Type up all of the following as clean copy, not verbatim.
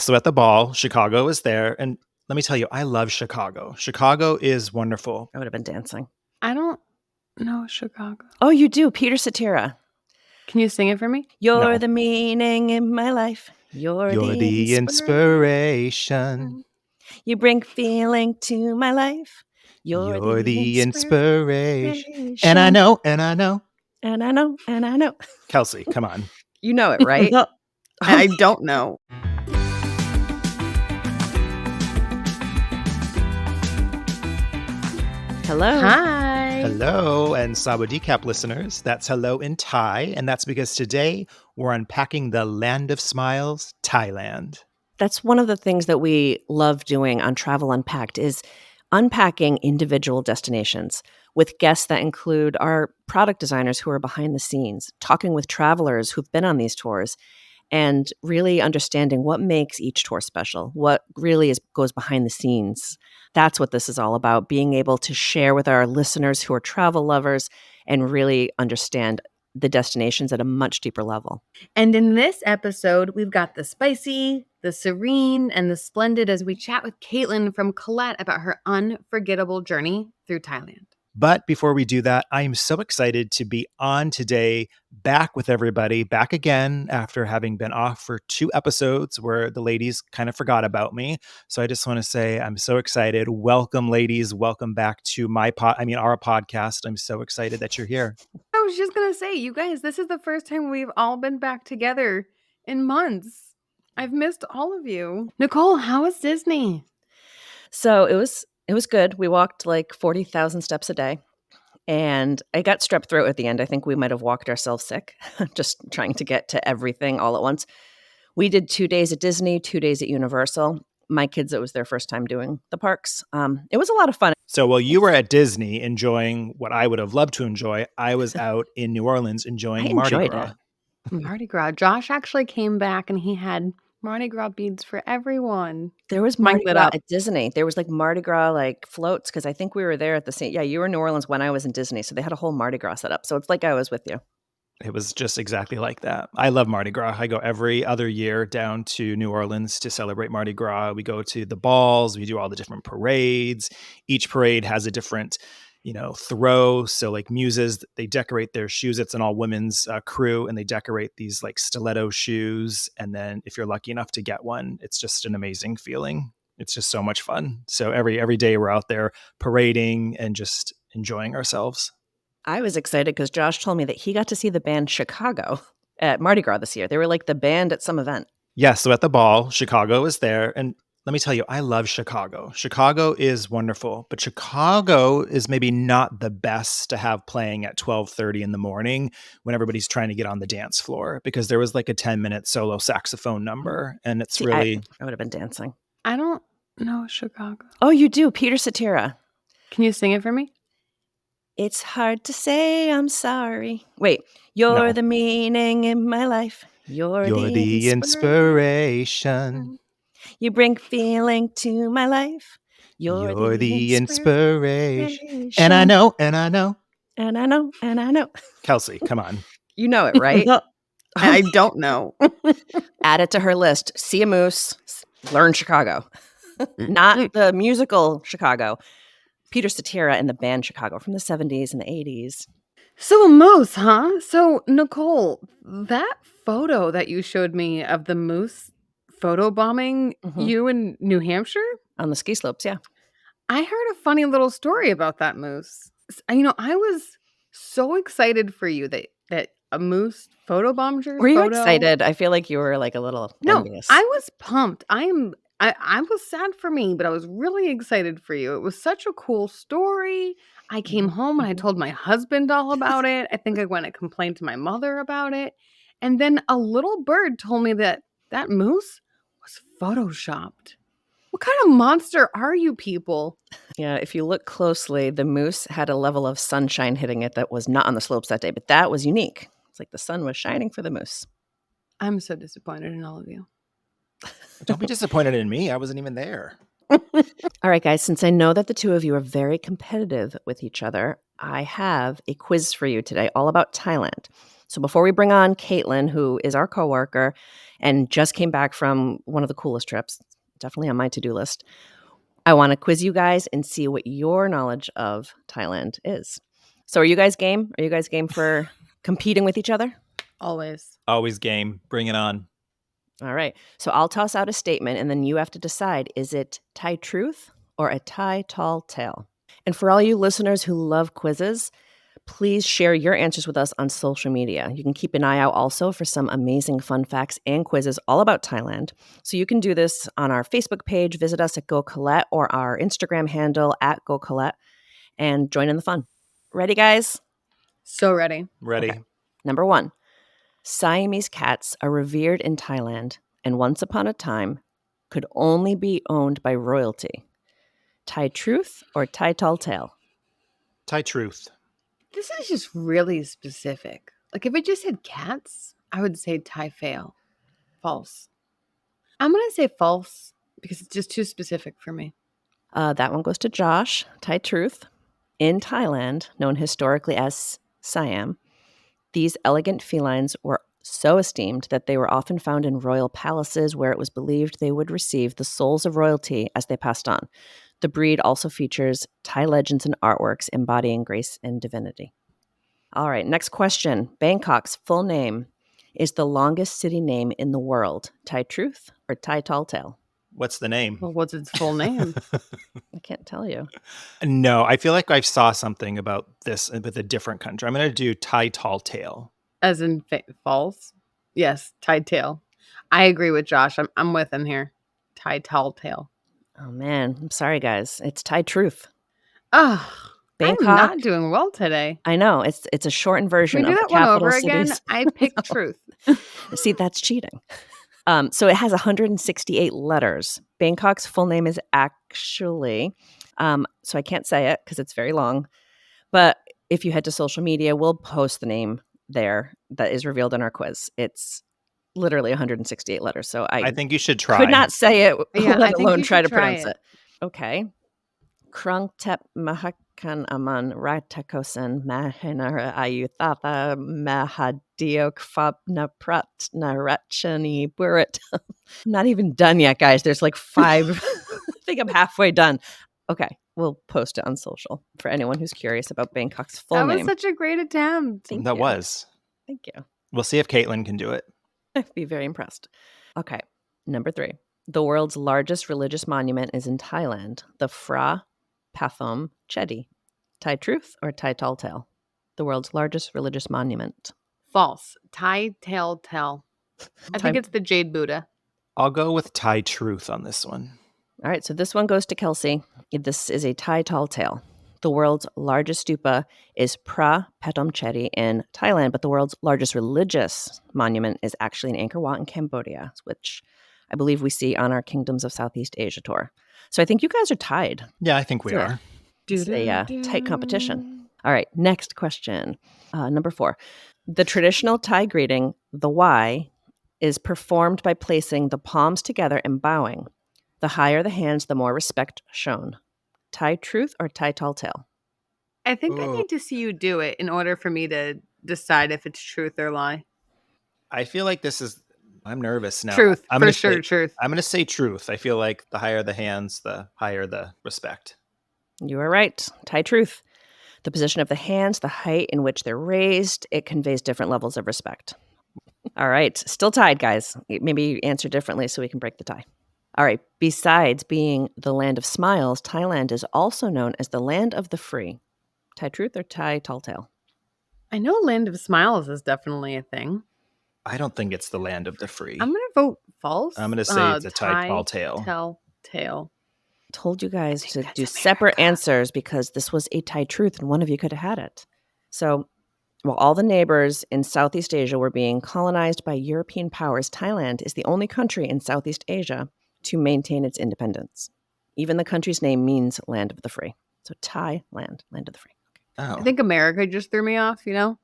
So at the ball, Chicago is there. And let me tell you, I love Chicago. Chicago is wonderful. I would have been dancing. I don't know Chicago. Oh, you do. Peter Cetera. Can you sing it for me? You're No. the meaning in my life. You're the inspiration. You bring feeling to my life. You're the inspiration. And I know. And I know. Kelsey, come on. You know it, right? No, I don't know. Hello. Hi. Hello, and Sabo Decap listeners. That's hello in Thai. And that's because today we're unpacking the land of smiles, Thailand. That's one of the things that we love doing on Travel Unpacked is unpacking individual destinations with guests that include our product designers who are behind the scenes, talking with travelers who've been on these tours, and really understanding what makes each tour special, what really goes behind the scenes. That's what this is all about, being able to share with our listeners who are travel lovers and really understand the destinations at a much deeper level. And in this episode, we've got the spicy, the serene, and the splendid as we chat with Kaitlin from Collette about her unforgettable journey through Thailand. But before we do that, I am so excited to be on today, back with everybody, back again after having been off for 2 episodes where the ladies kind of forgot about me. So I just want to say I'm so excited. Welcome, ladies. Welcome back to our podcast. I'm so excited that you're here. I was just going to say, you guys, this is the first time we've all been back together in months. I've missed all of you. Nicole, how was Disney? So it was good. We walked like 40,000 steps a day. And I got strep throat at the end. I think we might have walked ourselves sick, just trying to get to everything all at once. We did 2 days at Disney, 2 days at Universal. My kids, it was their first time doing the parks. It was a lot of fun. So while you were at Disney enjoying what I would have loved to enjoy, I was out in New Orleans enjoying Mardi Gras. Mardi Gras. Josh actually came back and he had Mardi Gras beads for everyone. There was Mardi Gras at Disney. There was like Mardi Gras like floats because I think we were there at the same. Yeah, you were in New Orleans when I was in Disney, so they had a whole Mardi Gras set up. So it's like I was with you. It was just exactly like that. I love Mardi Gras. I go every other year down to New Orleans to celebrate Mardi Gras. We go to the balls. We do all the different parades. Each parade has a different, throw. So like muses, they decorate their shoes. It's an all women's crew, and they decorate these like stiletto shoes. And then if you're lucky enough to get one, it's just an amazing feeling. It's just so much fun. So every day we're out there parading and just enjoying ourselves. I was excited because Josh told me that he got to see the band Chicago at Mardi Gras this year. They were like the band at some event. Yeah, so at the ball, Chicago is there. And let me tell you, I love Chicago. Chicago is wonderful, but Chicago is maybe not the best to have playing at 12:30 in the morning when everybody's trying to get on the dance floor, because there was like a 10-minute solo saxophone number, and it's really... I would have been dancing. I don't know Chicago. Oh, you do. Peter Cetera. Can you sing it for me? It's hard to say I'm sorry. Wait, you're the meaning in my life. You're the inspiration. You bring feeling to my life. You're the inspiration. And I know. Kelsey, come on. You know it, right? I don't know. Add it to her list. See a moose, learn Chicago. Not the musical Chicago. Peter Cetera and the band Chicago from the 70s and the 80s. So a moose, huh? So Nicole, that photo that you showed me of the moose photobombing you in New Hampshire? On the ski slopes, yeah. I heard a funny little story about that moose. I was so excited for you that a moose photobombed your Were you photo. Excited? I feel like you were like a little envious. I was pumped. I was sad for me, but I was really excited for you. It was such a cool story. I came home and I told my husband all about it. I think I went and complained to my mother about it. And then a little bird told me that moose was photoshopped. What kind of monster are you people? Yeah, if you look closely, the moose had a level of sunshine hitting it that was not on the slopes that day, but that was unique. It's like the sun was shining for the moose. I'm so disappointed in all of you. Don't be disappointed in me. I wasn't even there. All right, guys, since I know that the two of you are very competitive with each other, I have a quiz for you today all about Thailand. So before we bring on Kaitlin, who is our coworker and just came back from one of the coolest trips, definitely on my to-do list, I want to quiz you guys and see what your knowledge of Thailand is. So are you guys game? Are you guys game for competing with each other? Always. Always game. Bring it on. All right. So I'll toss out a statement and then you have to decide, is it Thai truth or a Thai tall tale? And for all you listeners who love quizzes, please share your answers with us on social media. You can keep an eye out also for some amazing fun facts and quizzes all about Thailand. So you can do this on our Facebook page, visit us at Go Collette, or our Instagram handle at Go Collette, and join in the fun. Ready, guys? So ready. Ready. Okay. Number 1. Siamese cats are revered in Thailand and once upon a time could only be owned by royalty. Thai truth or Thai tall tale? Thai truth. This is just really specific. Like if it just had cats, I would say Thai fail. False. I'm going to say false because it's just too specific for me. That one goes to Josh. Thai truth. In Thailand, known historically as Siam, these elegant felines were so esteemed that they were often found in royal palaces where it was believed they would receive the souls of royalty as they passed on. The breed also features Thai legends and artworks embodying grace and divinity. All right, next question. Bangkok's full name is the longest city name in the world. Thai truth or Thai tall tale? What's the name? Well, what's its full name? I can't tell you. No, I feel like I saw something about this with a different country. I'm going to do Thai tall tale. As in false? Yes, Thai tail. I agree with Josh. I'm with him here. Thai tall tail. Oh man, I'm sorry guys. It's Thai truth. Oh, Bangkok. I'm not doing well today. I know. It's a shortened version Can we of do the that one capital over cities. again? I picked truth. See, that's cheating. So it has 168 letters. Bangkok's full name is actually, so I can't say it because it's very long. But if you head to social media, we'll post the name there that is revealed in our quiz. It's literally 168 letters. So I think you should try. could not say it, Yeah, I let think alone you try should to try pronounce it. Okay. Krung tep mahakan aman ratakosan mahinara ayuthata mahadiok fabna prat narachani burit. I'm not even done yet, guys. There's like 5. I think I'm halfway done. Okay, we'll post it on social for anyone who's curious about Bangkok's full That was name. such a great attempt. Thank That you. was. Thank you. We'll see if Kaitlin can do it. I'd be very impressed. Okay, number 3. The world's largest religious monument is in Thailand, the Phra Pathom Chedi. Thai truth or Thai tall tale? The world's largest religious monument. False. Thai tail tell. I think it's the Jade Buddha. I'll go with Thai truth on this one. All right, so this one goes to Kelsey. This is a Thai tall tale. The world's largest stupa is Phra Pathom Chedi in Thailand, but the world's largest religious monument is actually in Angkor Wat in Cambodia, which I believe we see on our Kingdoms of Southeast Asia tour. So I think you guys are tied. Yeah, I think we Yeah. are. It's a tight competition. All right, next question. Number 4. The traditional Thai greeting, the Y, is performed by placing the palms together and bowing. The higher the hands, the more respect shown. Thai truth or Thai tall tale? I think I Ooh. need to see you do it in order for me to decide if it's truth or lie. I feel like this is. I'm nervous now. Truth, I'm for gonna sure, say, truth. I'm going to say truth. I feel like the higher the hands, the higher the respect. You are right. Thai truth. The position of the hands, the height in which they're raised, it conveys different levels of respect. All right. Still tied, guys. Maybe answer differently so we can break the tie. All right. Besides being the land of smiles, Thailand is also known as the land of the free. Thai truth or Thai tall tale? I know Land of Smiles is definitely a thing. I don't think it's the land of the free. I'm going to vote false. I'm going to say it's a Thai tall tale. Tell. Told you guys to that's do America. separate answers because this was a Thai truth and one of you could have had it. So while all the neighbors in Southeast Asia were being colonized by European powers, Thailand is the only country in Southeast Asia to maintain its independence. Even the country's name means land of the free. So Thailand, land of the free. Oh. I think America just threw me off, you know?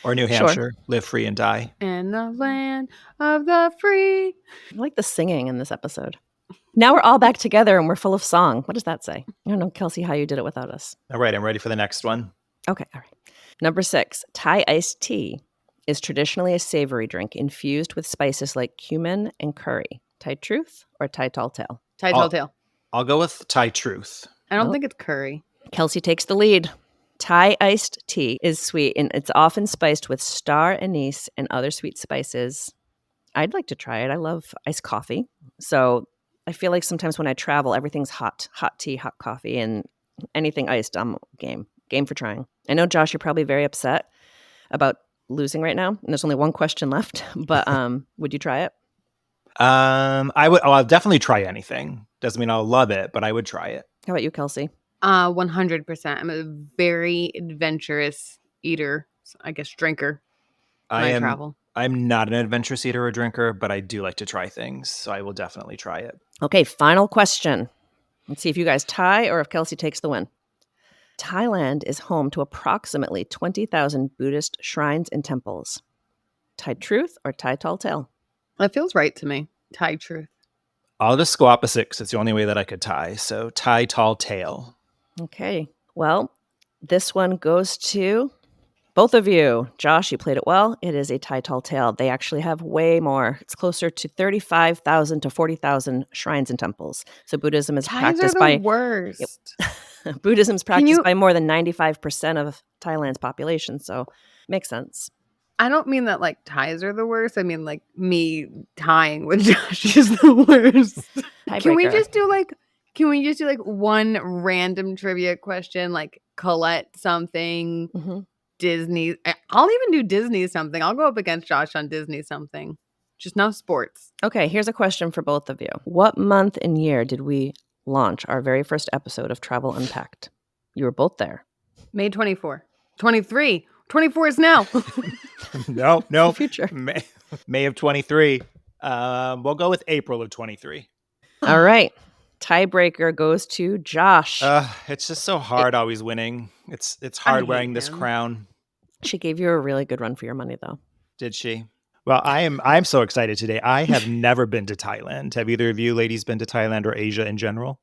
Or New Sure. Hampshire, live free and die. And the land of the free. I like the singing in this episode. Now we're all back together and we're full of song. What does that say? I don't know, Kelsey, how you did it without us. All right, I'm ready for the next one. Okay, all right. Number 6, Thai iced tea is traditionally a savory drink infused with spices like cumin and curry. Thai truth or Thai tall tale? Thai tall tale. I'll go with Thai truth. I don't Nope. think it's curry. Kelsey takes the lead. Thai iced tea is sweet and it's often spiced with star anise and other sweet spices. I'd like to try it. I love iced coffee. So I feel like sometimes when I travel, everything's hot tea, hot coffee, and anything iced, I'm game for trying. I know, Josh, you're probably very upset about losing right now, and there's only one question left, but would you try it? I'll definitely try anything. Doesn't mean I'll love it, but I would try it. How about you, Kelsey? 100%. I'm a very adventurous eater, I guess drinker when I travel. I'm not an adventurous eater or drinker, but I do like to try things, so I will definitely try it. Okay, final question. Let's see if you guys tie or if Kelsey takes the win. Thailand is home to approximately 20,000 Buddhist shrines and temples. Thai truth or Thai tall tale? That feels right to me. Thai truth. I'll just go opposite because it's the only way that I could tie. So Thai tall tale. Okay. Well, this one goes to both of you. Josh, you played it well. It is a Thai tall tale. They actually have way more. It's closer to 35,000 to 40,000 shrines and temples. So Buddhism is Thais practiced are by the worst. Buddhism is practiced by more than 95% of Thailand's population. So makes sense. I don't mean that like Thais are the worst. I mean like me tying with Josh is the worst. Can we just do like one random trivia question, like Collette something, Disney? I'll even do Disney something. I'll go up against Josh on Disney something. Just no sports. Okay, here's a question for both of you. What month and year did we launch our very first episode of Travel Unpacked? You were both there. May 24. 23. 24 is now. No. Future. May of 23. We'll go with April of 23. All right. Tiebreaker goes to Josh. It's just so hard always winning. It's hard wearing this crown. She gave you a really good run for your money, though. Did she? Well, I'm so excited today. I have never been to Thailand. Have either of you ladies been to Thailand or Asia in general?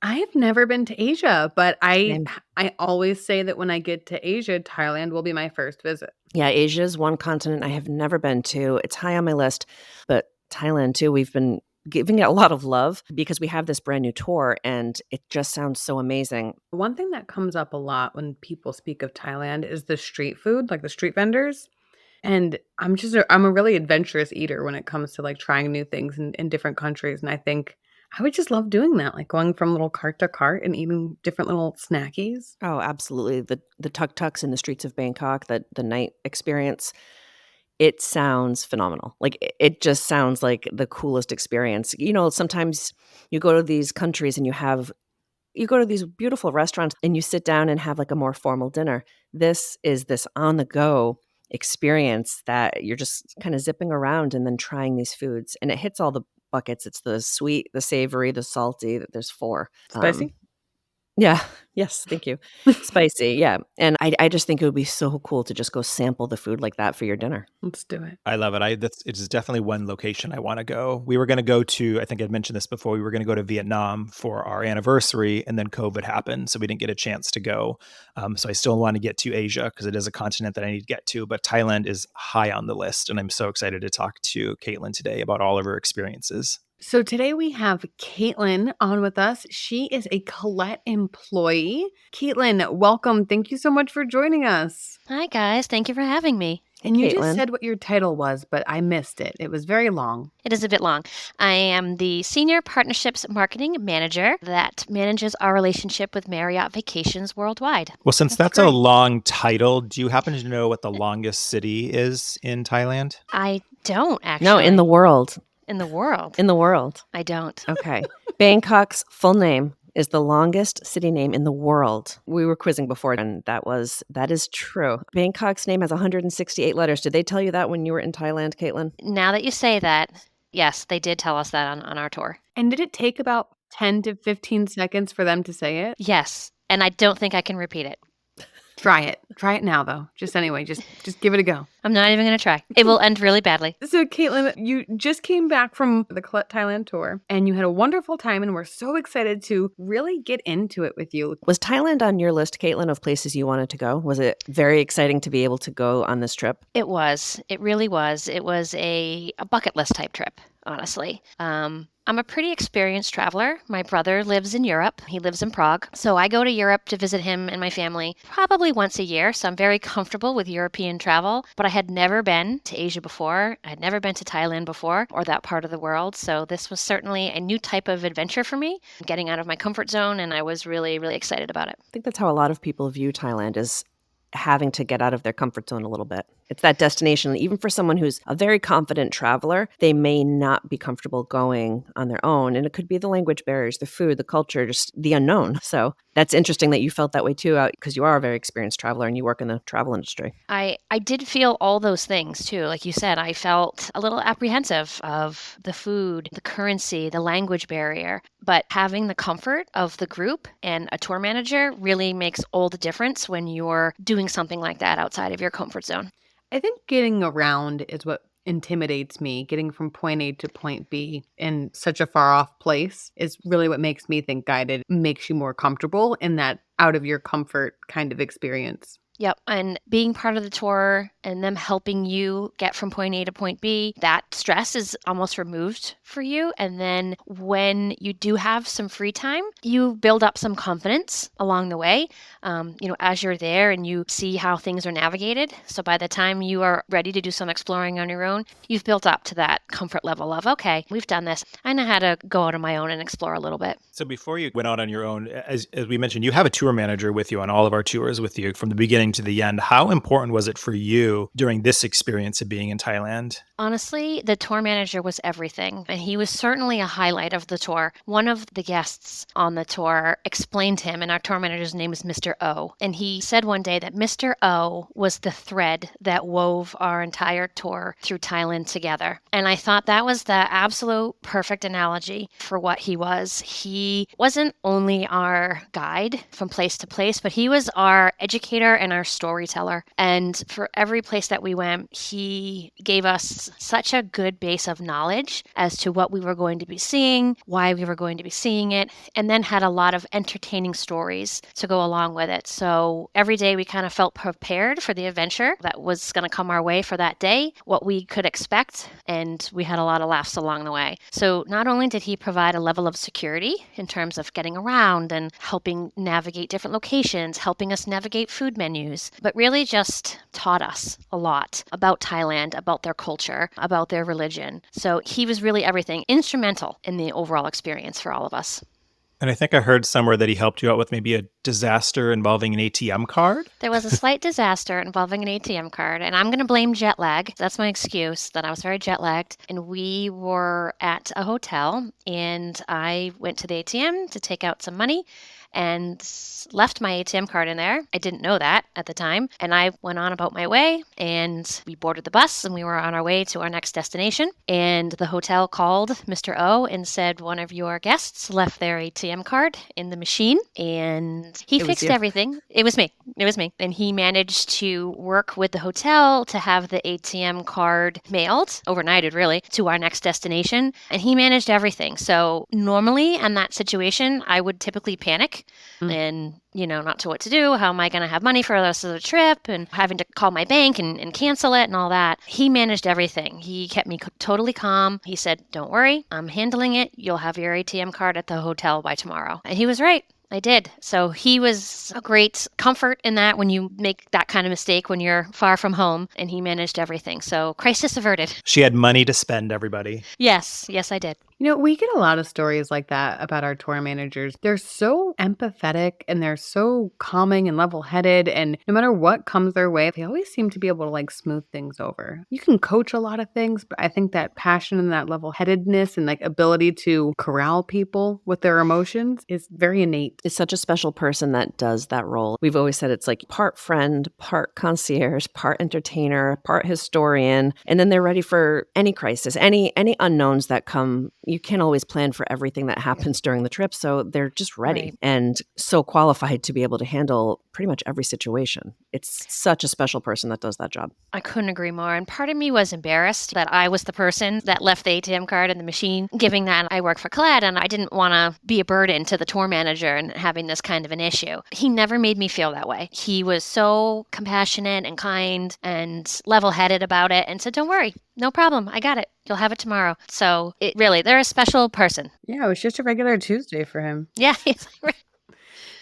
I have never been to Asia, but I always say that when I get to Asia, Thailand will be my first visit. Yeah, Asia is one continent I have never been to. It's high on my list, but Thailand too, we've been giving it a lot of love because we have this brand new tour and it just sounds so amazing. One thing that comes up a lot when people speak of Thailand is the street food, like the street vendors. And I'm a really adventurous eater when it comes to like trying new things in different countries. And I think I would just love doing that, like going from little cart to cart and eating different little snackies. Oh, absolutely. The tuk-tuks in the streets of Bangkok, the night experience, it sounds phenomenal. Like it just sounds like the coolest experience. You know, sometimes you go to these countries and you go to these beautiful restaurants and you sit down and have like a more formal dinner. This is this on the go experience that you're just kind of zipping around and then trying these foods, and it hits all the buckets. It's the sweet, the savory, the salty. There's four. Spicy? Yeah. Yes. Thank you. Spicy. Yeah. And I just think it would be so cool to just go sample the food like that for your dinner. Let's do it. I love it. It is definitely one location I want to go. We were going to go to, I think I'd mentioned this before, we were going to go to Vietnam for our anniversary, and then COVID happened, so we didn't get a chance to go. So I still want to get to Asia because it is a continent that I need to get to, but Thailand is high on the list, and I'm so excited to talk to Kaitlin today about all of her experiences. So today we have Kaitlin on with us. She is a Collette employee. Kaitlin, welcome. Thank you so much for joining us. Hi, guys. Thank you for having me. And you Kaitlin. just said what your title was, but I missed it. It was very long. It is a bit long. I am the Senior Partnerships Marketing Manager that manages our relationship with Marriott Vacations worldwide. Well, since that's a long title, do you happen to know what the longest city is in Thailand? I don't actually. No, in the world. In the world? In the world. I don't. Okay. Bangkok's full name is the longest city name in the world. We were quizzing before, and that is true. Bangkok's name has 168 letters. Did they tell you that when you were in Thailand, Kaitlin? Now that you say that, yes, they did tell us that on our tour. And did it take about 10 to 15 seconds for them to say it? Yes, and I don't think I can repeat it. Try it. Try it now, though. Just anyway, just give it a go. I'm not even going to try. It will end really badly. So, Kaitlin, you just came back from the Collette Thailand tour, and you had a wonderful time, and we're so excited to really get into it with you. Was Thailand on your list, Caitlin, of places you wanted to go? Was it very exciting to be able to go on this trip? It was. It really was. It was a bucket list type trip, honestly. I'm a pretty experienced traveler. My brother lives in Europe. He lives in Prague. So I go to Europe to visit him and my family probably once a year. So I'm very comfortable with European travel. But I had never been to Asia before. I had never been to Thailand before or that part of the world. So this was certainly a new type of adventure for me, getting out of my comfort zone. And I was really, really excited about it. I think that's how a lot of people view Thailand, is having to get out of their comfort zone a little bit. It's that destination, even for someone who's a very confident traveler, they may not be comfortable going on their own. And it could be the language barriers, the food, the culture, just the unknown. So that's interesting that you felt that way too, because you are a very experienced traveler and you work in the travel industry. I did feel all those things too. Like you said, I felt a little apprehensive of the food, the currency, the language barrier. But having the comfort of the group and a tour manager really makes all the difference when you're doing something like that outside of your comfort zone. I think getting around is what intimidates me. Getting from point A to point B in such a far off place is really what makes me think guided makes you more comfortable in that out of your comfort kind of experience. Yep. And being part of the tour and them helping you get from point A to point B, that stress is almost removed for you. And then when you do have some free time, you build up some confidence along the way, as you're there and you see how things are navigated. So by the time you are ready to do some exploring on your own, you've built up to that comfort level of, okay, we've done this. I know how to go out on my own and explore a little bit. So before you went out on your own, as we mentioned, you have a tour manager with you on all of our tours with you from the beginning to the end. How important was it for you during this experience of being in Thailand? Honestly, the tour manager was everything, and he was certainly a highlight of the tour. One of the guests on the tour explained him, and our tour manager's name is Mr. O, and he said one day that Mr. O was the thread that wove our entire tour through Thailand together. And I thought that was the absolute perfect analogy for what he was. He wasn't only our guide from place to place, but he was our educator and our storyteller. And for every place that we went, he gave us such a good base of knowledge as to what we were going to be seeing, why we were going to be seeing it, and then had a lot of entertaining stories to go along with it. So every day we kind of felt prepared for the adventure that was going to come our way for that day, what we could expect, and we had a lot of laughs along the way. So not only did he provide a level of security in terms of getting around and helping navigate different locations, helping us navigate food menus, but really just taught us a lot about Thailand, about their culture, about their religion. So he was really everything, instrumental in the overall experience for all of us. And I think I heard somewhere that he helped you out with maybe a disaster involving an ATM card. There was a slight disaster involving an ATM card, and I'm going to blame jet lag. That's my excuse, that I was very jet lagged. And we were at a hotel, and I went to the ATM to take out some money and left my ATM card in there. I didn't know that at the time. And I went on about my way, and we boarded the bus and we were on our way to our next destination. And the hotel called Mr. O and said one of your guests left their ATM card in the machine, and he fixed everything. It was me. And he managed to work with the hotel to have the ATM card mailed, overnighted really, to our next destination. And he managed everything. So normally in that situation, I would typically panic and, not to what to do. How am I going to have money for the rest of the trip, and having to call my bank and cancel it and all that. He managed everything. He kept me totally calm. He said, don't worry, I'm handling it. You'll have your ATM card at the hotel by tomorrow. And he was right. I did. So he was a great comfort in that when you make that kind of mistake when you're far from home, and he managed everything. So crisis averted. She had money to spend, everybody. Yes, I did. We get a lot of stories like that about our tour managers. They're so empathetic and they're so calming and level-headed, and no matter what comes their way, they always seem to be able to smooth things over. You can coach a lot of things, but I think that passion and that level-headedness and ability to corral people with their emotions is very innate. It's such a special person that does that role. We've always said it's part friend, part concierge, part entertainer, part historian, and then they're ready for any crisis, any unknowns that come you can't always plan for everything that happens during the trip. So they're just ready Right. and so qualified to be able to handle pretty much every situation. It's such a special person that does that job. I couldn't agree more. And part of me was embarrassed that I was the person that left the ATM card in the machine, giving that I work for Collette, and I didn't want to be a burden to the tour manager and having this kind of an issue. He never made me feel that way. He was so compassionate and kind and level-headed about it and said, don't worry, no problem. I got it. You'll have it tomorrow. So it really, they're a special person. Yeah, it was just a regular Tuesday for him. Yeah.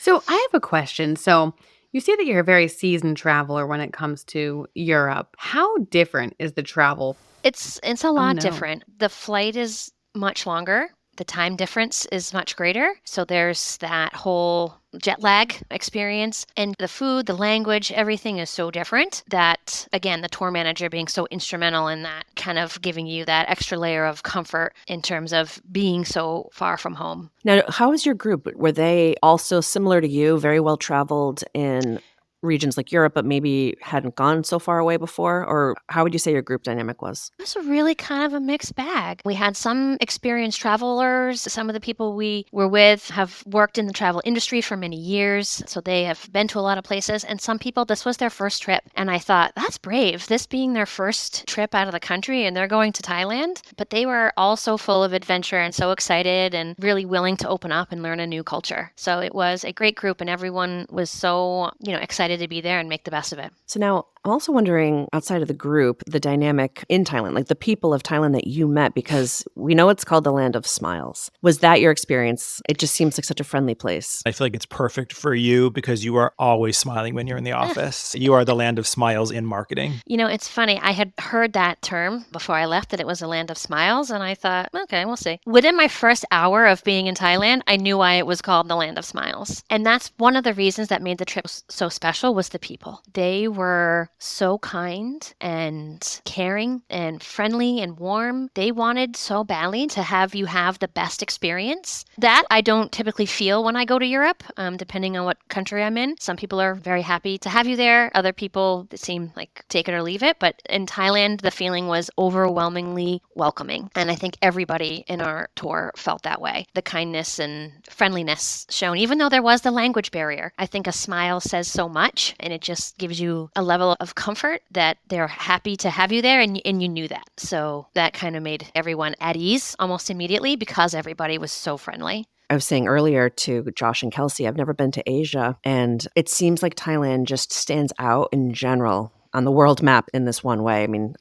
So I have a question. So you say that you're a very seasoned traveler when it comes to Europe. How different is the travel? It's a lot no. different. The flight is much longer. The time difference is much greater. So there's that whole jet lag experience. And the food, the language, everything is so different that, again, the tour manager being so instrumental in that, kind of giving you that extra layer of comfort in terms of being so far from home. Now, how was your group? Were they also similar to you, very well traveled in regions like Europe, but maybe hadn't gone so far away before? Or how would you say your group dynamic was? It was a really kind of a mixed bag. We had some experienced travelers. Some of the people we were with have worked in the travel industry for many years, so they have been to a lot of places. And some people, this was their first trip. And I thought, that's brave, this being their first trip out of the country, and they're going to Thailand. But they were all so full of adventure and so excited and really willing to open up and learn a new culture. So it was a great group, and everyone was so, excited to be there and make the best of it. So now I'm also wondering, outside of the group, the dynamic in Thailand, like the people of Thailand that you met, because we know it's called the land of smiles. Was that your experience? It just seems like such a friendly place. I feel like it's perfect for you because you are always smiling when you're in the office. You are the land of smiles in marketing. It's funny. I had heard that term before I left, that it was a land of smiles, and I thought, okay, we'll see. Within my first hour of being in Thailand, I knew why it was called the land of smiles. And that's one of the reasons that made the trip so special, was the people. They were so kind and caring and friendly and warm. They wanted so badly to have you have the best experience. That I don't typically feel when I go to Europe, depending on what country I'm in. Some people are very happy to have you there. Other people seem like take it or leave it. But in Thailand, the feeling was overwhelmingly welcoming. And I think everybody in our tour felt that way. The kindness and friendliness shown, even though there was the language barrier. I think a smile says so much, and it just gives you a level of comfort that they're happy to have you there, and you knew that. So that kind of made everyone at ease almost immediately because everybody was so friendly. I was saying earlier to Josh and Kelsey, I've never been to Asia, and it seems like Thailand just stands out in general on the world map in this one way. I mean,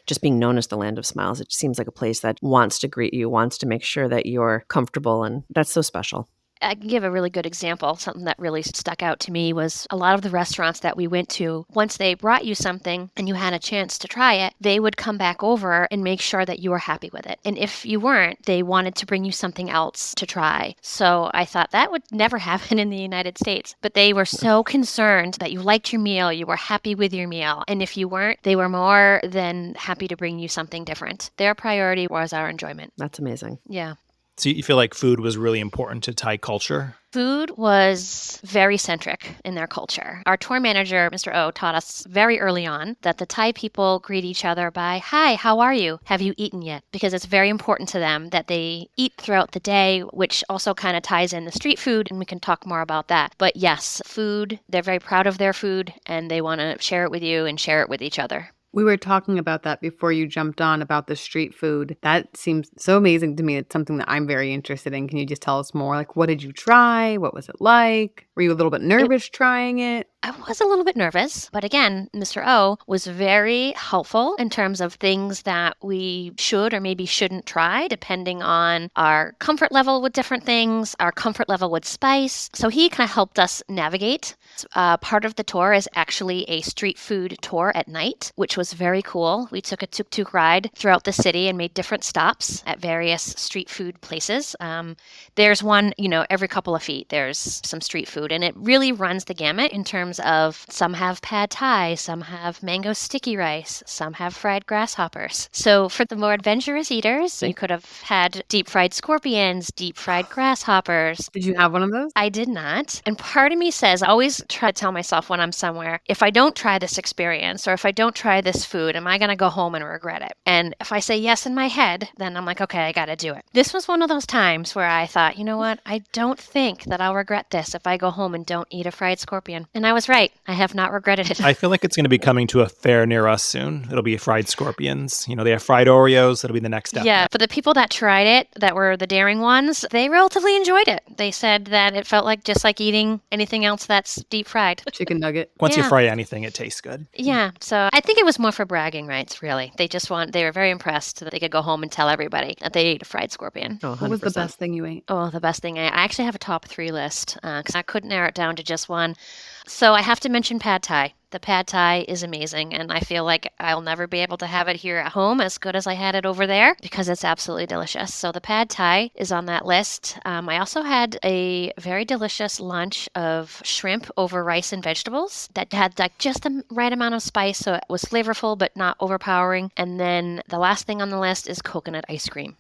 just being known as the land of smiles, it seems like a place that wants to greet you, wants to make sure that you're comfortable, and that's so special. I can give a really good example. Something that really stuck out to me was a lot of the restaurants that we went to, once they brought you something and you had a chance to try it, they would come back over and make sure that you were happy with it. And if you weren't, they wanted to bring you something else to try. So I thought that would never happen in the United States. But they were so concerned that you liked your meal, you were happy with your meal. And if you weren't, they were more than happy to bring you something different. Their priority was our enjoyment. That's amazing. Yeah. So you feel like food was really important to Thai culture? Food was very centric in their culture. Our tour manager, Mr. O, taught us very early on that the Thai people greet each other by, "Hi, how are you? Have you eaten yet?" Because it's very important to them that they eat throughout the day, which also kind of ties in the street food, and we can talk more about that. But yes, food, they're very proud of their food, and they want to share it with you and share it with each other. We were talking about that before you jumped on about the street food. That seems so amazing to me. It's something that I'm very interested in. Can you just tell us more? Like, what did you try? What was it like? Were you a little bit nervous trying it? I was a little bit nervous, but again, Mr. O was very helpful in terms of things that we should or maybe shouldn't try, depending on our comfort level with different things, our comfort level with spice. So he kind of helped us navigate. Part of the tour is actually a street food tour at night, which was very cool. We took a tuk-tuk ride throughout the city and made different stops at various street food places. There's one, every couple of feet, there's some street food, and it really runs the gamut in terms of some have pad thai, some have mango sticky rice, some have fried grasshoppers. So for the more adventurous eaters, you could have had deep fried scorpions, deep fried grasshoppers. Did you have one of those? I did not. And part of me says, I always try to tell myself when I'm somewhere, if I don't try this experience or if I don't try this this food? Am I going to go home and regret it? And if I say yes in my head, then I'm like, okay, I got to do it. This was one of those times where I thought, you know what? I don't think that I'll regret this if I go home and don't eat a fried scorpion. And I was right. I have not regretted it. I feel like it's going to be coming to a fair near us soon. It'll be fried scorpions. They have fried Oreos. That'll be the next step. Yeah, for the people that tried it, that were the daring ones, they relatively enjoyed it. They said that it felt like just like eating anything else that's deep fried. Chicken nugget. Once you Yeah. fry anything, it tastes good. Yeah, so I think it was more for bragging rights, really. They were very impressed that they could go home and tell everybody that they ate a fried scorpion. Oh, What was the 100%. best thing you ate? Oh, the best thing. I actually have a top 3 list because I couldn't narrow it down to just one. So I have to mention pad thai. The pad thai is amazing, and I feel like I'll never be able to have it here at home as good as I had it over there because it's absolutely delicious. So the pad thai is on that list. I also had a very delicious lunch of shrimp over rice and vegetables that had like just the right amount of spice, so it was flavorful but not overpowering. And then the last thing on the list is coconut ice cream,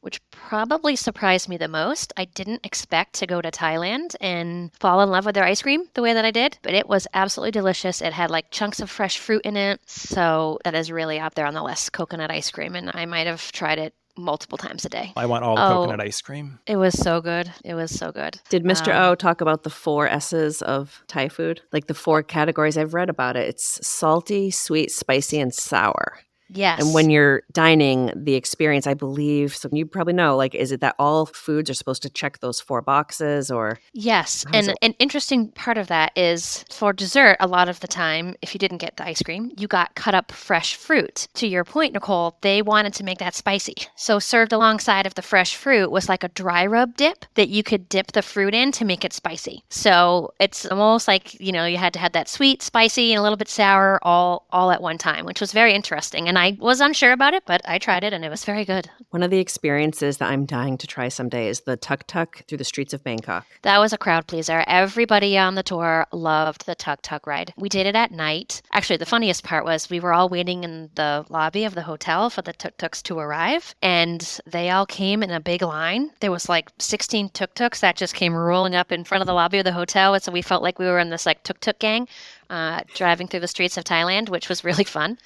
which probably surprised me the most. I didn't expect to go to Thailand and fall in love with their ice cream the way that I did, but it was absolutely delicious. It had like chunks of fresh fruit in it. So that is really up there on the list, coconut ice cream. And I might have tried it multiple times a day. I want all the coconut ice cream. It was so good. It was so good. Did Mr. O talk about the 4 S's of Thai food? Like the 4 categories I've read about it. It's salty, sweet, spicy, and sour. Yes. And when you're dining, the experience, I believe, so you probably know, like, is it that all foods are supposed to check those 4 boxes or? Yes. How's And it- an interesting part of that is for dessert, a lot of the time, if you didn't get the ice cream, you got cut up fresh fruit. To your point, Nicole, they wanted to make that spicy. So served alongside of the fresh fruit was like a dry rub dip that you could dip the fruit in to make it spicy. So it's almost like, you had to have that sweet, spicy, and a little bit sour all at one time, which was very interesting. And I was unsure about it, but I tried it and it was very good. One of the experiences that I'm dying to try someday is the tuk-tuk through the streets of Bangkok. That was a crowd pleaser. Everybody on the tour loved the tuk-tuk ride. We did it at night. Actually, the funniest part was we were all waiting in the lobby of the hotel for the tuk-tuks to arrive, and they all came in a big line. There was like 16 tuk-tuks that just came rolling up in front of the lobby of the hotel, and so we felt like we were in this like tuk-tuk gang driving through the streets of Thailand, which was really fun.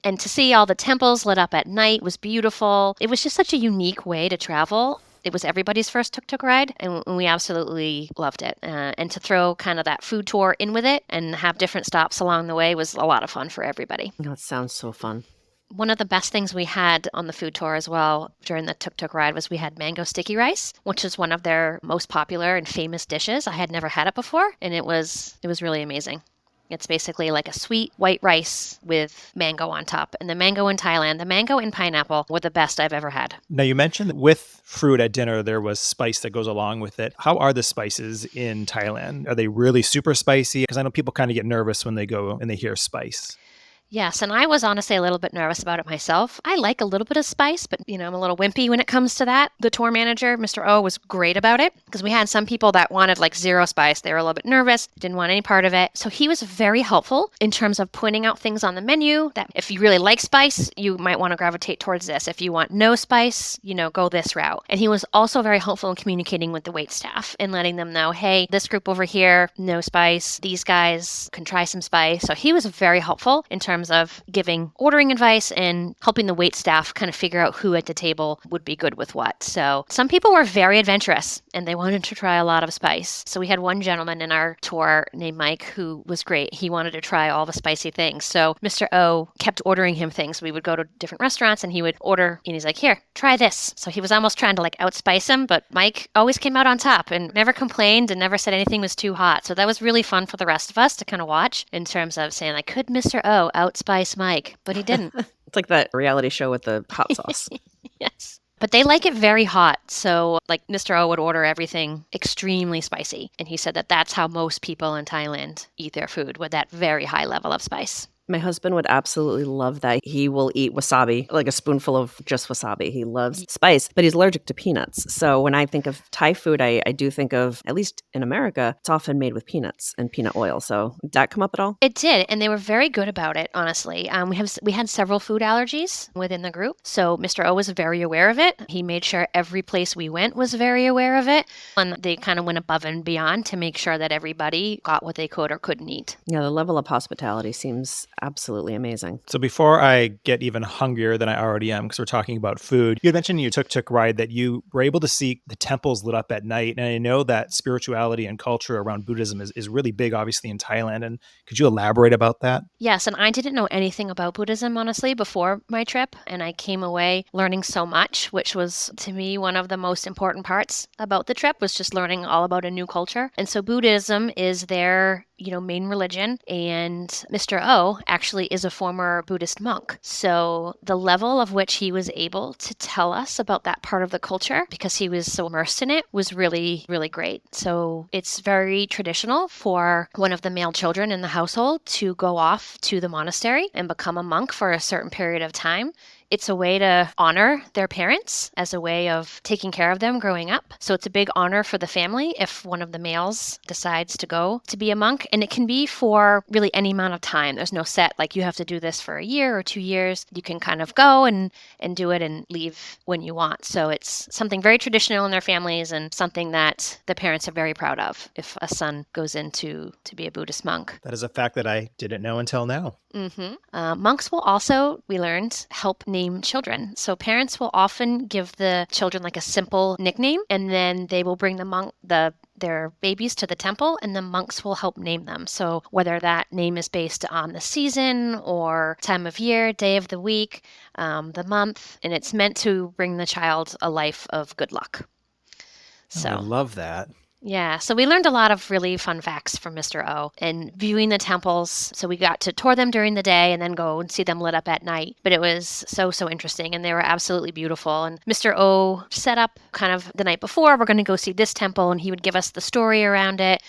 And to see all the temples lit up at night was beautiful. It was just such a unique way to travel. It was everybody's first tuk-tuk ride, and we absolutely loved it. And to throw kind of that food tour in with it and have different stops along the way was a lot of fun for everybody. Oh, it sounds so fun. One of the best things we had on the food tour as well during the tuk-tuk ride was we had mango sticky rice, which is one of their most popular and famous dishes. I had never had it before, and it was really amazing. It's basically like a sweet white rice with mango on top. And the mango in Thailand, the mango and pineapple were the best I've ever had. Now, you mentioned that with fruit at dinner, there was spice that goes along with it. How are the spices in Thailand? Are they really super spicy? Because I know people kind of get nervous when they go and they hear spice. Yes, and I was honestly a little bit nervous about it myself. I like a little bit of spice, but I'm a little wimpy when it comes to that. The tour manager, Mr. O, was great about it because we had some people that wanted like 0 spice. They were a little bit nervous, didn't want any part of it. So he was very helpful in terms of pointing out things on the menu that if you really like spice, you might want to gravitate towards this. If you want no spice, go this route. And he was also very helpful in communicating with the wait staff and letting them know, hey, this group over here, no spice. These guys can try some spice. So he was very helpful in terms of giving ordering advice and helping the wait staff kind of figure out who at the table would be good with what. So some people were very adventurous and they wanted to try a lot of spice. So we had one gentleman in our tour named Mike who was great. He wanted to try all the spicy things. So Mr. O kept ordering him things. We would go to different restaurants and he would order and he's like, here, try this. So he was almost trying to like outspice him, but Mike always came out on top and never complained and never said anything was too hot. So that was really fun for the rest of us to kind of watch in terms of saying like, could Mr. O outspice Mike? But he didn't. It's like that reality show with the hot sauce. Yes. But they like it very hot. So like Mr. O would order everything extremely spicy. And he said that that's how most people in Thailand eat their food, with that very high level of spice. My husband would absolutely love that. He will eat wasabi, like a spoonful of just wasabi. He loves spice, but he's allergic to peanuts. So when I think of Thai food, I do think of, at least in America, it's often made with peanuts and peanut oil. So did that come up at all? It did, and they were very good about it, honestly. We had several food allergies within the group, so Mr. O was very aware of it. He made sure every place we went was very aware of it, and they kind of went above and beyond to make sure that everybody got what they could or couldn't eat. Yeah, the level of hospitality seems absolutely amazing. So before I get even hungrier than I already am, because we're talking about food, you had mentioned in your tuk-tuk ride that you were able to see the temples lit up at night. And I know that spirituality and culture around Buddhism is really big, obviously, in Thailand. And could you elaborate about that? Yes, and I didn't know anything about Buddhism, honestly, before my trip. And I came away learning so much, which was, to me, one of the most important parts about the trip was just learning all about a new culture. And so Buddhism is their main religion. And Mr. O actually is a former Buddhist monk. So the level of which he was able to tell us about that part of the culture, because he was so immersed in it, was really, really great. So it's very traditional for one of the male children in the household to go off to the monastery and become a monk for a certain period of time. It's a way to honor their parents as a way of taking care of them growing up. So it's a big honor for the family if one of the males decides to go to be a monk. And it can be for really any amount of time. There's no set, like you have to do this for a year or 2 years. You can kind of go and do it and leave when you want. So it's something very traditional in their families and something that the parents are very proud of if a son goes into to be a Buddhist monk. That is a fact that I didn't know until now. Monks will also, we learned, help name children. So parents will often give the children like a simple nickname, and then they will bring their babies to the temple, and the monks will help name them. So whether that name is based on the season or time of year, day of the week, the month, and it's meant to bring the child a life of good luck. So I love that. Yeah, so we learned a lot of really fun facts from Mr. O and viewing the temples. So we got to tour them during the day and then go and see them lit up at night. But it was so interesting, and they were absolutely beautiful. And Mr. O set up kind of the night before, we're going to go see this temple, and he would give us the story around it.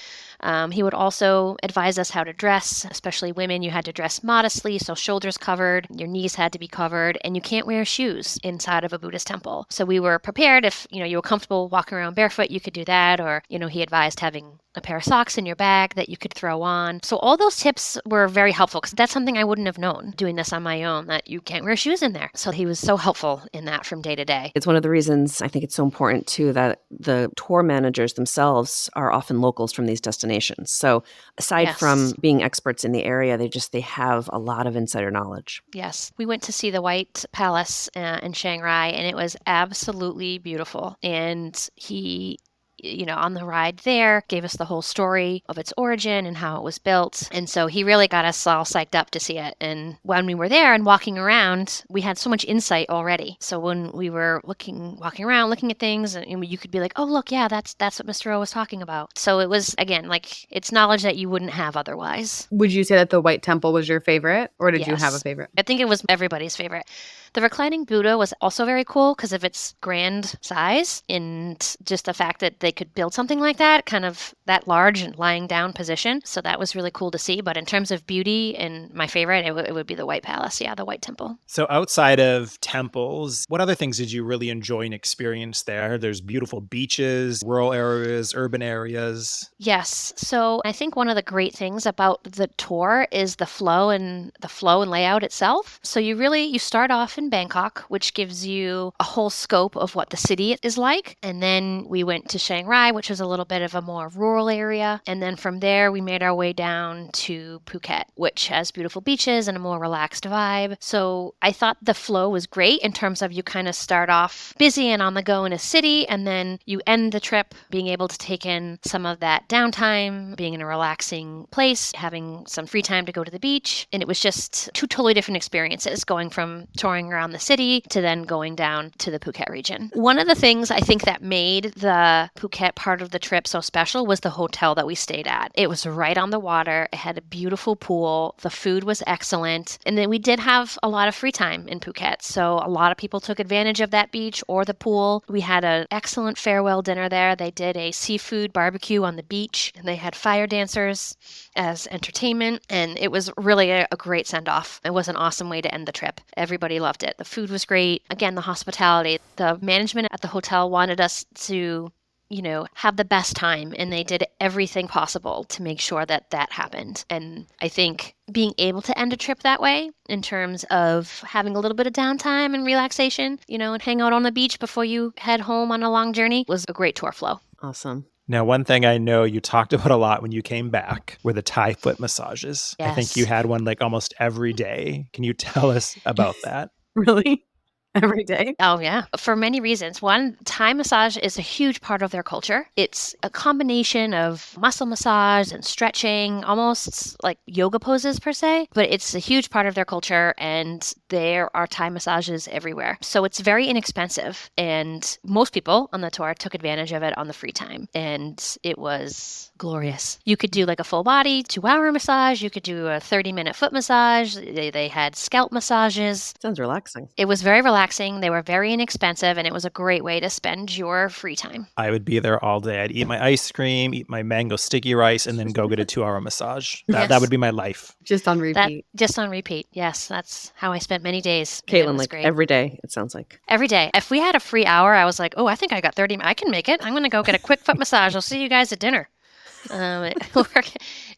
He would also advise us how to dress, especially women. You had to dress modestly, so shoulders covered, your knees had to be covered, and you can't wear shoes inside of a Buddhist temple. So we were prepared if, you were comfortable walking around barefoot, you could do that, or, he advised having a pair of socks in your bag that you could throw on. So all those tips were very helpful because that's something I wouldn't have known doing this on my own, that you can't wear shoes in there. So he was so helpful in that from day to day. It's one of the reasons I think it's so important too that the tour managers themselves are often locals from these destinations. So aside from being experts in the area, they have a lot of insider knowledge. Yes. We went to see the White Palace in Shanghai, and it was absolutely beautiful. And he on the ride there, gave us the whole story of its origin and how it was built. And so he really got us all psyched up to see it. And when we were there and walking around, we had so much insight already. So when we were walking around, looking at things, and you could be like, oh, look, yeah, that's what Mr. O was talking about. So it was, again, like it's knowledge that you wouldn't have otherwise. Would you say that the White Temple was your favorite, or did you have a favorite? I think it was everybody's favorite. The reclining Buddha was also very cool because of its grand size and just the fact that they could build something like that, kind of that large and lying down position. So that was really cool to see. But in terms of beauty and my favorite, it would be the White Palace. Yeah, the White Temple. So outside of temples, what other things did you really enjoy and experience there? There's beautiful beaches, rural areas, urban areas. Yes. So I think one of the great things about the tour is the flow and layout itself. So you start off in Bangkok, which gives you a whole scope of what the city is like. And then we went to Chiang Rai, which was a little bit of a more rural area. And then from there, we made our way down to Phuket, which has beautiful beaches and a more relaxed vibe. So I thought the flow was great in terms of you kind of start off busy and on the go in a city, and then you end the trip being able to take in some of that downtime, being in a relaxing place, having some free time to go to the beach. And it was just two totally different experiences going from touring around the city to then going down to the Phuket region. One of the things I think that made the Phuket part of the trip so special was the hotel that we stayed at. It was right on the water. It had a beautiful pool. The food was excellent. And then we did have a lot of free time in Phuket. So a lot of people took advantage of that beach or the pool. We had an excellent farewell dinner there. They did a seafood barbecue on the beach, and they had fire dancers as entertainment. And it was really a great send-off. It was an awesome way to end the trip. Everybody loved it. The food was great. Again, the hospitality. The management at the hotel wanted us to have the best time, and they did everything possible to make sure that that happened. And I think being able to end a trip that way in terms of having a little bit of downtime and relaxation, and hang out on the beach before you head home on a long journey was a great tour flow. Awesome. Now, one thing I know you talked about a lot when you came back were the Thai foot massages. I think you Yes. had one like almost every day. Can you tell us about that? Really? Every day? Oh, yeah. For many reasons. One, Thai massage is a huge part of their culture. It's a combination of muscle massage and stretching, almost like yoga poses per se, but it's a huge part of their culture, and there are Thai massages everywhere. So it's very inexpensive, and most people on the tour took advantage of it on the free time, and it was glorious. You could do like a full body 2-hour massage. You could do a 30-minute foot massage. They had scalp massages. Sounds relaxing. It was very relaxing. They were very inexpensive, and it was a great way to spend your free time. I would be there all day. I'd eat my ice cream, eat my mango sticky rice, and then go get a 2-hour massage. That Yes. would be my life. Just on That repeat. just on repeat. Yes, that's how I spent many days. and it Kaitlin, was like great. every day, it sounds like. Every day. If we had a free hour, I was like, oh, I think I got 30. I can make it. I'm going to go get a quick foot massage. I'll see you guys at dinner. It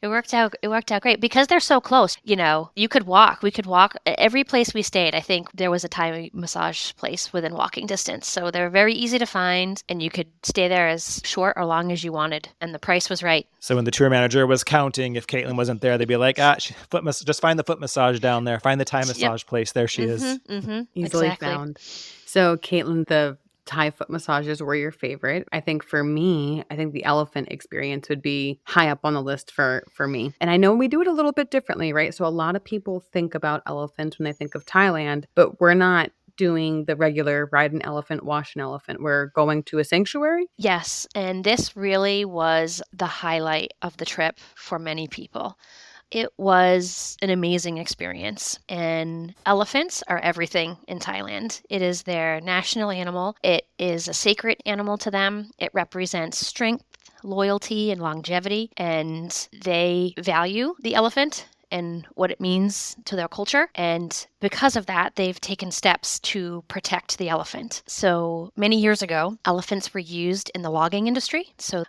worked out great because they're so close. You know, you could walk. We could walk every place we stayed. I think there was a Thai massage place within walking distance. So they're very easy to find, and you could stay there as short or long as you wanted. And the price was right. So when the tour manager was counting, if Kaitlin wasn't there, they'd be like, just find the foot massage down there. Find the Thai massage place. There she is. Easily Exactly. found. So, Kaitlin, the Thai foot massages were your favorite. I think for me, I think the elephant experience would be high up on the list for me. And I know we do it a little bit differently, right? So a lot of people think about elephants when they think of Thailand, but we're not doing the regular ride an elephant, wash an elephant. We're going to a sanctuary. Yes, and this really was the highlight of the trip for many people. It was an amazing experience, and elephants are everything in Thailand. It is their national animal. It is a sacred animal to them. It represents strength, loyalty, and longevity, and they value the elephant and what it means to their culture. And because of that, they've taken steps to protect the elephant. So many years ago, elephants were used in the logging industry. So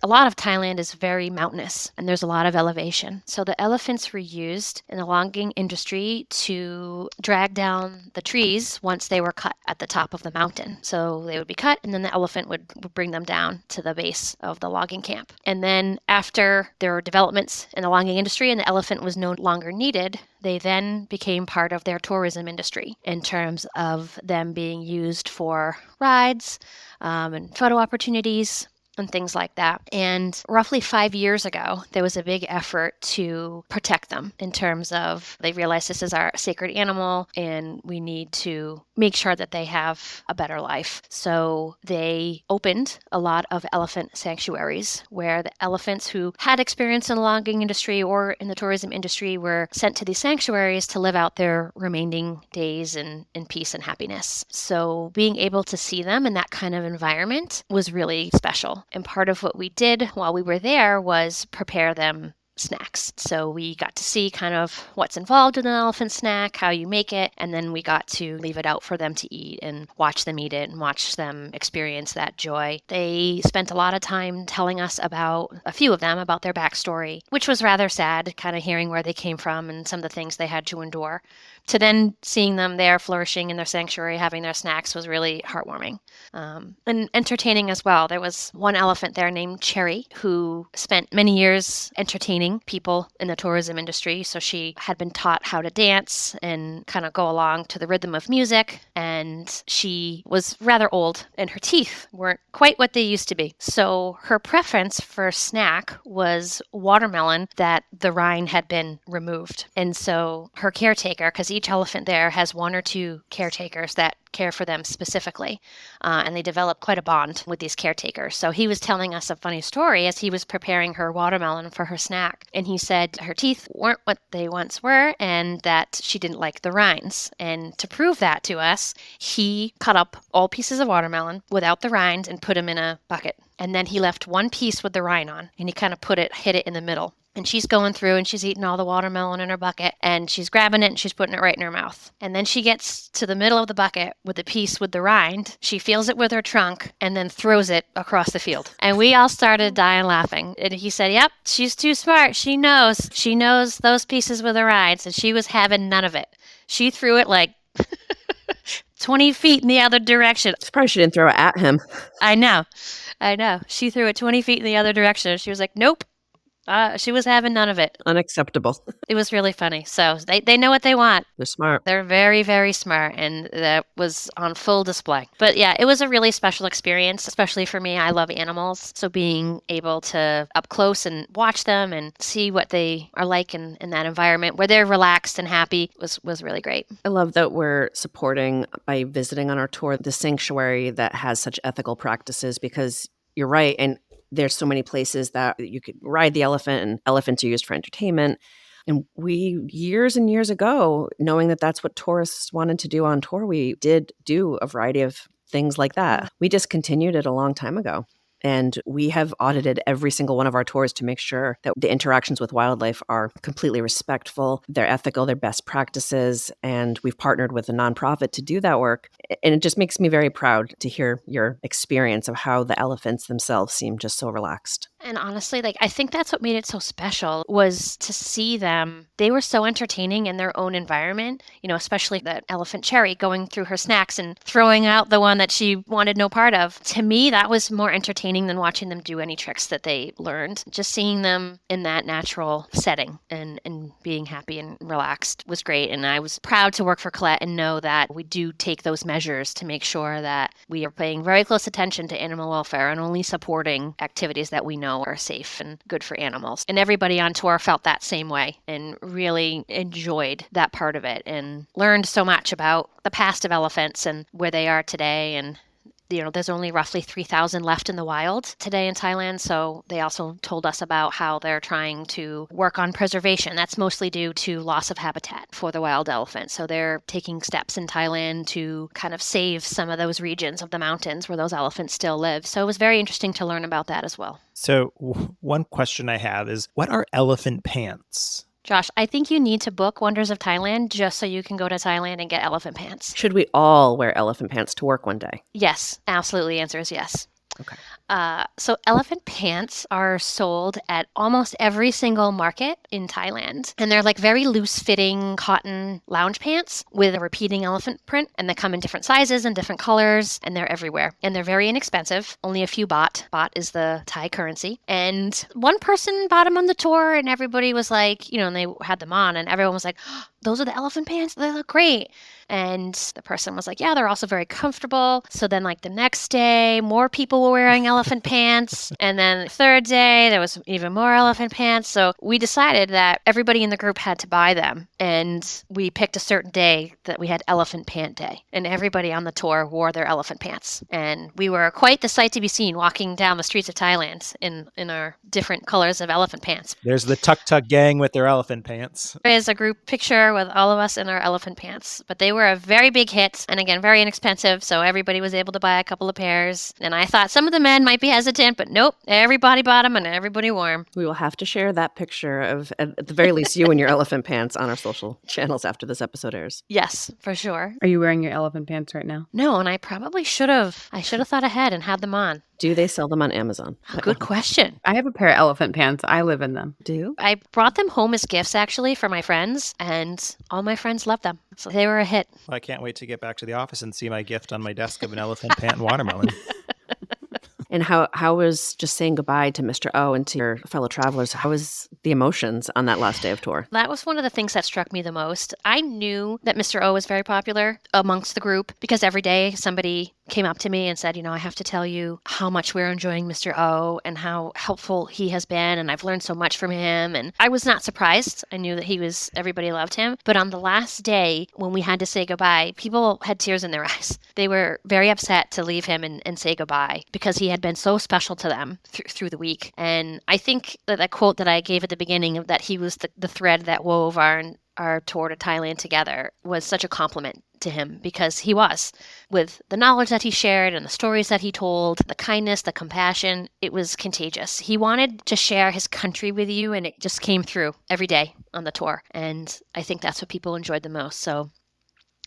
a lot of Thailand is very mountainous, and there's a lot of elevation. So the elephants were used in the logging industry to drag down the trees once they were cut at the top of the mountain. So they would be cut, and then the elephant would bring them down to the base of the logging camp. And then after there were developments in the logging industry and the elephant was no longer needed, they then became part of their tourism industry in terms of them being used for rides and photo opportunities and things like that. And roughly 5 years ago, there was a big effort to protect them in terms of they realized this is our sacred animal and we need to make sure that they have a better life. So they opened a lot of elephant sanctuaries where the elephants who had experience in the logging industry or in the tourism industry were sent to these sanctuaries to live out their remaining days in peace and happiness. So being able to see them in that kind of environment was really special. And part of what we did while we were there was prepare them snacks. So we got to see kind of what's involved in an elephant snack, how you make it, and then we got to leave it out for them to eat and watch them eat it and watch them experience that joy. They spent a lot of time telling us about, a few of them, about their backstory, which was rather sad, kind of hearing where they came from and some of the things they had to endure. To then seeing them there flourishing in their sanctuary, having their snacks was really heartwarming and entertaining as well. There was one elephant there named Cherry who spent many years entertaining people in the tourism industry. So she had been taught how to dance and kind of go along to the rhythm of music. And she was rather old and her teeth weren't quite what they used to be. So her preference for snack was watermelon that the rind had been removed. And so her caretaker, because each elephant there has one or two caretakers that care for them specifically, and they develop quite a bond with these caretakers. So he was telling us a funny story as he was preparing her watermelon for her snack. And he said her teeth weren't what they once were and that she didn't like the rinds. And to prove that to us, he cut up all pieces of watermelon without the rind and put them in a bucket. And then he left one piece with the rind on, and he kind of hit it in the middle. And she's going through and she's eating all the watermelon in her bucket and she's grabbing it and she's putting it right in her mouth. And then she gets to the middle of the bucket with the piece with the rind. She feels it with her trunk and then throws it across the field. And we all started dying laughing. And he said, yep, she's too smart. She knows those pieces with the rinds, and she was having none of it. She threw it like 20 feet in the other direction. Surprised she didn't throw it at him. I know. She threw it 20 feet in the other direction. She was like, nope. She was having none of it. Unacceptable. It was really funny. So they know what they want. They're smart. They're very, very smart, and that was on full display. But yeah, it was a really special experience, especially for me. I love animals. So being able to up close and watch them and see what they are like in that environment where they're relaxed and happy was really great. I love that we're supporting, by visiting on our tour, the sanctuary that has such ethical practices, because you're right. And there's so many places that you could ride the elephant, and elephants are used for entertainment. And we, years and years ago, knowing that that's what tourists wanted to do on tour, we did do a variety of things like that. We discontinued it a long time ago. And we have audited every single one of our tours to make sure that the interactions with wildlife are completely respectful, they're ethical, they're best practices. And we've partnered with a nonprofit to do that work. And it just makes me very proud to hear your experience of how the elephants themselves seem just so relaxed. And honestly, I think that's what made it so special, was to see them. They were so entertaining in their own environment, especially that elephant Cherry going through her snacks and throwing out the one that she wanted no part of. To me, that was more entertaining than watching them do any tricks that they learned. Just seeing them in that natural setting and being happy and relaxed was great. And I was proud to work for Collette and know that we do take those measures to make sure that we are paying very close attention to animal welfare and only supporting activities that we know are safe and good for animals. And everybody on tour felt that same way and really enjoyed that part of it and learned so much about the past of elephants and where they are today. And there's only roughly 3,000 left in the wild today in Thailand. So they also told us about how they're trying to work on preservation. That's mostly due to loss of habitat for the wild elephant. So they're taking steps in Thailand to kind of save some of those regions of the mountains where those elephants still live. So it was very interesting to learn about that as well. So one question I have is, what are elephant pants? Josh, I think you need to book Wonders of Thailand just so you can go to Thailand and get elephant pants. Should we all wear elephant pants to work one day? Yes, absolutely. The answer is yes. Okay. So elephant pants are sold at almost every single market in Thailand. And they're very loose-fitting cotton lounge pants with a repeating elephant print. And they come in different sizes and different colors. And they're everywhere. And they're very inexpensive. Only a few baht. Baht is the Thai currency. And one person bought them on the tour. And everybody was and they had them on. And everyone was like, oh, those are the elephant pants? They look great. And the person was like, yeah, they're also very comfortable. So then the next day, more people were wearing elephant pants. And then the third day, there was even more elephant pants. So we decided that everybody in the group had to buy them. And we picked a certain day that we had Elephant Pant Day. And everybody on the tour wore their elephant pants. And we were quite the sight to be seen walking down the streets of Thailand in our different colors of elephant pants. There's the Tuk Tuk gang with their elephant pants. There's a group picture with all of us in our elephant pants. But they were a very big hit, and again, very inexpensive, so everybody was able to buy a couple of pairs. And I thought some of the men might be hesitant, but nope, everybody bought them and everybody wore them. We will have to share that picture of, at the very least, you in your elephant pants on our social channels after this episode airs. Yes, for sure. Are you wearing your elephant pants right now? No, and I probably should have. I should have thought ahead and had them on. Do they sell them on Amazon? Good question. I have a pair of elephant pants. I live in them. Do? I brought them home as gifts, actually, for my friends, and all my friends loved them. So they were a hit. Well, I can't wait to get back to the office and see my gift on my desk of an elephant pant and watermelon. And how was just saying goodbye to Mr. O and to your fellow travelers? How was the emotions on that last day of tour? That was one of the things that struck me the most. I knew that Mr. O was very popular amongst the group because every day somebody came up to me and said, I have to tell you how much we're enjoying Mr. O and how helpful he has been. And I've learned so much from him. And I was not surprised. I knew that everybody loved him. But on the last day, when we had to say goodbye, people had tears in their eyes. They were very upset to leave him and say goodbye because he had been so special to them through the week. And I think that quote that I gave at the beginning of that he was the thread that wove our tour to Thailand together was such a compliment to him because he was. With the knowledge that he shared and the stories that he told, the kindness, the compassion, it was contagious. He wanted to share his country with you, and it just came through every day on the tour. And I think that's what people enjoyed the most. So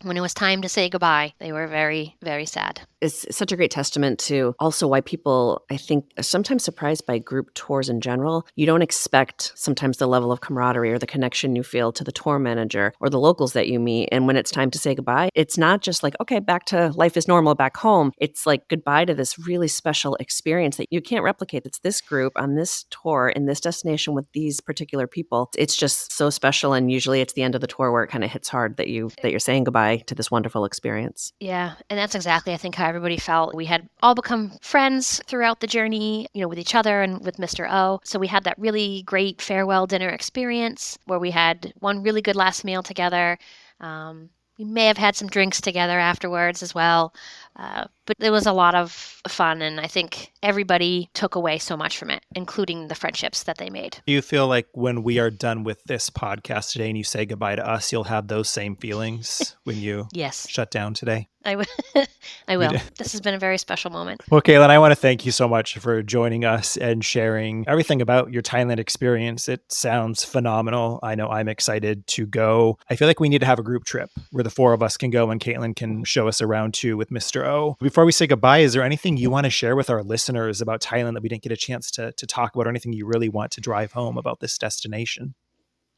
When it was time to say goodbye, they were very, very sad. It's such a great testament to also why people, I think, are sometimes surprised by group tours in general. You don't expect sometimes the level of camaraderie or the connection you feel to the tour manager or the locals that you meet. And when it's time to say goodbye, it's not just like, okay, back to life as normal back home. It's like goodbye to this really special experience that you can't replicate. It's this group on this tour in this destination with these particular people. It's just so special. And usually it's the end of the tour where it kind of hits hard that you're saying goodbye to this wonderful experience. Yeah, and that's exactly, I think, how everybody felt. We had all become friends throughout the journey, with each other and with Mr. O. So we had that really great farewell dinner experience where we had one really good last meal together. We may have had some drinks together afterwards as well. But it was a lot of fun, and I think everybody took away so much from it, including the friendships that they made. Do you feel like when we are done with this podcast today and you say goodbye to us, you'll have those same feelings when you Yes. shut down today? I will. This has been a very special moment. Well, Kaitlin, I want to thank you so much for joining us and sharing everything about your Thailand experience. It sounds phenomenal. I know I'm excited to go. I feel like we need to have a group trip where the four of us can go and Kaitlin can show us around too with Mr. O. Before we say goodbye, is there anything you want to share with our listeners about Thailand that we didn't get a chance to talk about, or anything you really want to drive home about this destination?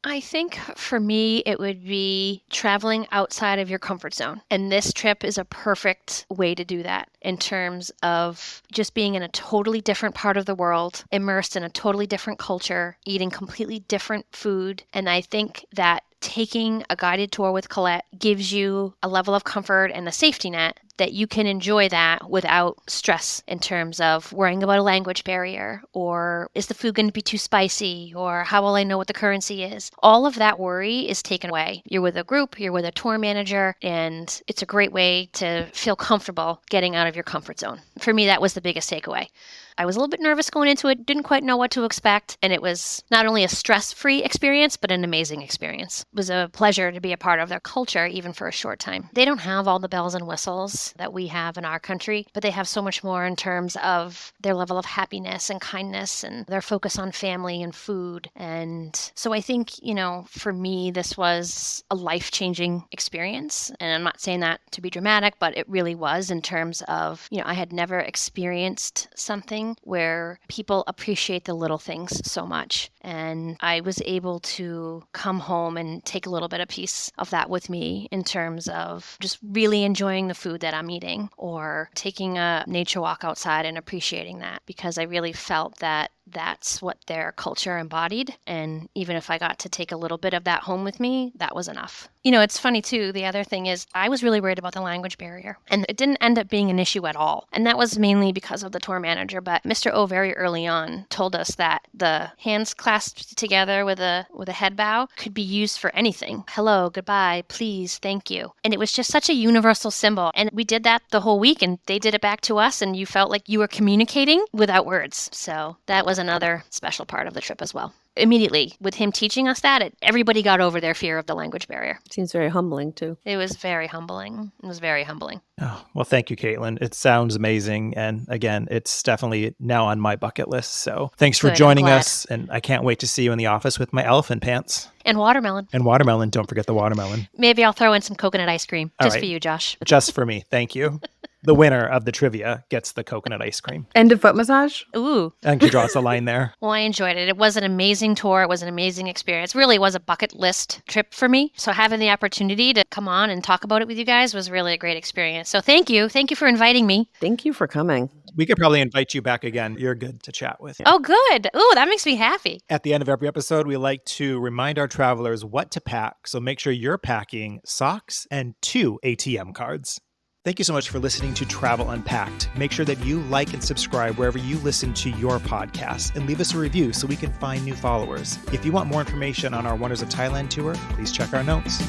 I think for me, it would be traveling outside of your comfort zone. And this trip is a perfect way to do that in terms of just being in a totally different part of the world, immersed in a totally different culture, eating completely different food. And I think that taking a guided tour with Collette gives you a level of comfort and a safety net that you can enjoy that without stress in terms of worrying about a language barrier, or is the food going to be too spicy, or how will I know what the currency is? All of that worry is taken away. You're with a group, you're with a tour manager, and it's a great way to feel comfortable getting out of your comfort zone. For me, that was the biggest takeaway. I was a little bit nervous going into it, didn't quite know what to expect, and it was not only a stress-free experience, but an amazing experience. It was a pleasure to be a part of their culture, even for a short time. They don't have all the bells and whistles that we have in our country, but they have so much more in terms of their level of happiness and kindness and their focus on family and food. And so I think, for me, this was a life-changing experience. And I'm not saying that to be dramatic, but it really was in terms of, I had never experienced something where people appreciate the little things so much. And I was able to come home and take a little bit of piece of that with me in terms of just really enjoying the food that I'm eating, or taking a nature walk outside and appreciating that, because I really felt that that's what their culture embodied. And even if I got to take a little bit of that home with me, that was enough. It's funny too. The other thing is I was really worried about the language barrier, and it didn't end up being an issue at all. And that was mainly because of the tour manager. But Mr. O very early on told us that the hands clasped together with a head bow could be used for anything. Hello, goodbye, please, thank you. And it was just such a universal symbol. And we did that the whole week, and they did it back to us, and you felt like you were communicating without words. So that was another special part of the trip as well. Immediately, with him teaching us that, everybody got over their fear of the language barrier. Seems very humbling, too. It was very humbling. It was very humbling. Oh, well, thank you, Kaitlin. It sounds amazing. And again, it's definitely now on my bucket list. So thanks for joining us. And I can't wait to see you in the office with my elephant pants. And watermelon. And watermelon. Don't forget the watermelon. Maybe I'll throw in some coconut ice cream just for you, Josh. Just for me. Thank you. The winner of the trivia gets the coconut ice cream. And a foot massage? Ooh. I think she draws the line there. Well, I enjoyed it. It was an amazing tour. It was an amazing experience. It really was a bucket list trip for me. So having the opportunity to come on and talk about it with you guys was really a great experience. So thank you. Thank you for inviting me. Thank you for coming. We could probably invite you back again. You're good to chat with. Oh, good. Ooh, that makes me happy. At the end of every episode, we like to remind our travelers what to pack. So make sure you're packing socks and 2 ATM cards. Thank you so much for listening to Travel Unpacked. Make sure that you like and subscribe wherever you listen to your podcast, and leave us a review so we can find new followers. If you want more information on our Wonders of Thailand tour, please check our notes.